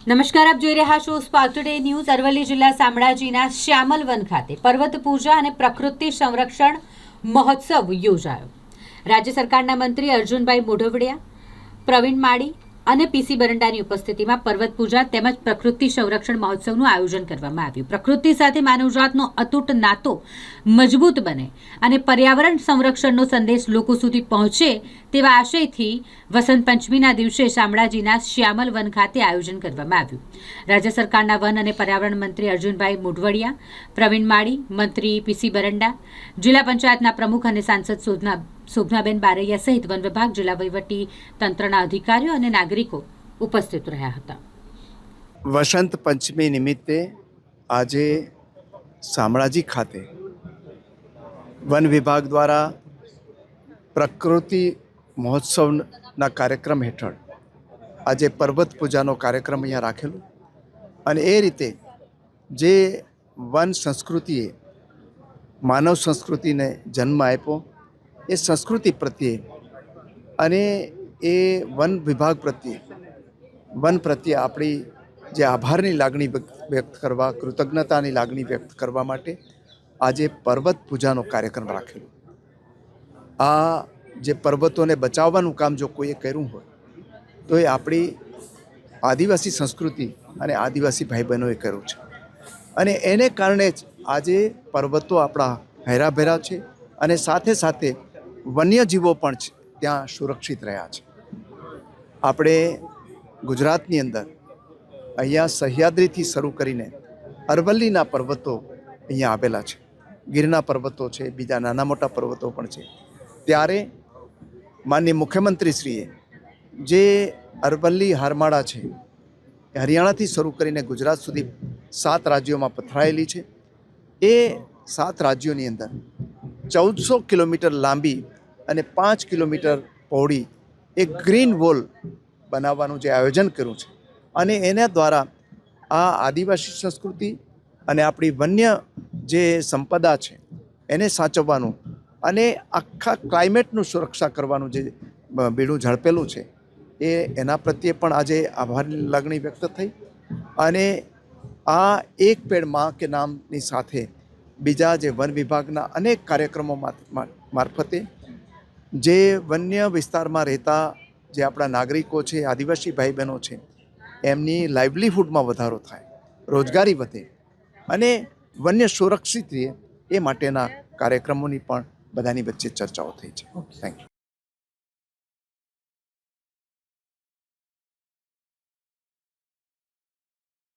નમસ્કાર, આપ જોઈ રહ્યા છો સ્પાર્ક ટુડે ન્યૂઝ। અરવલ્લી જિલ્લા શામળાજીના શ્યામલ વન ખાતે પર્વત પૂજા અને પ્રકૃતિ સંરક્ષણ મહોત્સવ યોજાયો। રાજ્ય સરકારના મંત્રી અર્જુનભાઈ મોઢવડિયા, પ્રવીણ માળી અને પીસી બરંડાની ઉપસ્થિતિમાં પર્વત પૂજા તેમજ પ્રકૃતિ સંરક્ષણ મહોત્સવનું આયોજન કરવામાં આવ્યું। પ્રકૃતિ સાથે માનવજાતનો અતૂટ નાતો મજબૂત બને અને પર્યાવરણ સંરક્ષણનો સંદેશ લોકો સુધી પહોંચે તેવા આશયથી વસંત પંચમીના દિવસે શામળાજીના શ્યામલ વન ખાતે આયોજન કરવામાં આવ્યું। રાજ્ય સરકારના વન અને પર્યાવરણ મંત્રી અર્જુનભાઈ મોઢવડિયા, પ્રવીણ માળી, મંત્રી પીસી બરંડા, જિલ્લા પંચાયતના પ્રમુખ અને સાંસદ શોભનાબેન બારૈયા સહિત વન વિભાગ, જિલ્લા વહીવટી તંત્રના અધિકારીઓ અને નાગરિકો ઉપસ્થિત રહ્યા હતા। વસંત પંચમી નિમિત્તે આજે શામળાજી ખાતે વન વિભાગ દ્વારા પ્રકૃતિ મહોત્સવના કાર્યક્રમ હેઠળ આજે પર્વત પૂજાનો કાર્યક્રમ અહીંયા રાખેલો અને એ રીતે જે વન સંસ્કૃતિએ માનવ સંસ્કૃતિને જન્મ આપ્યો એ સંસ્કૃતિ પ્રત્યે અને એ વન વિભાગ પ્રત્યે આપણી જે આભારની લાગણી વ્યક્ત કરવા, કૃતજ્ઞતાની લાગણી વ્યક્ત કરવા માટે આજે પર્વત પૂજાનો કાર્યક્રમ રાખેલો। આ જે પર્વતોને બચાવવાનું કામ જો કોઈએ કર્યું હોય તો એ આપણી આદિવાસી સંસ્કૃતિ અને આદિવાસી ભાઈ બહેનોએ કર્યું છે અને એને કારણે જ આજે પર્વતો આપણા હેરાભેરા છે અને સાથે સાથે વન્યજીવો પણ છે ત્યાં સુરક્ષિત રહ્યા છે। આપણે ગુજરાતની અંદર અહીંયા સહ્યાદ્રીથી શરૂ કરીને અરવલ્લીના પર્વતો અહીંયા આવેલા છે, ગીરના પર્વતો છે, બીજા નાના મોટા પર્વતો પણ છે। ત્યારે માનનીય મુખ્યમંત્રીશ્રીએ જે અરવલ્લી હારમાળા છે એ હરિયાણાથી શરૂ કરીને ગુજરાત સુધી 7 રાજ્યોમાં પથરાયેલી છે। એ 7 રાજ્યોની અંદર 1400 કિલોમીટર લાંબી અને 5 કિલોમીટર પહોળી એક ગ્રીન વોલ બનાવવાનું જે આયોજન કર્યું છે અને એના દ્વારા આ આદિવાસી સંસ્કૃતિ અને આપણી વન્ય જે સંપદા છે એને સાચવવાનું અને આખા ક્લાઇમેટનું સુરક્ષા કરવાનું જે બીડું ઝડપેલું છે એના પ્રત્યે પણ આજે આભારની લાગણી વ્યક્ત થઈ અને આ એક પેડ માં કે નામની સાથે બીજા જે વન વિભાગના અનેક કાર્યક્રમો મારફતે જે વન્ય વિસ્તારમાં રહેતા જે આપણા નાગરિકો છે, આદિવાસી ભાઈ બહેનો છે, એમની લાઇવલીહુડમાં વધારો થાય, રોજગારી વધે અને વન્ય સુરક્ષિત રહે એ માટેના કાર્યક્રમોની પણ બધાની વચ્ચે ચર્ચાઓ થઈ છે। Thank you.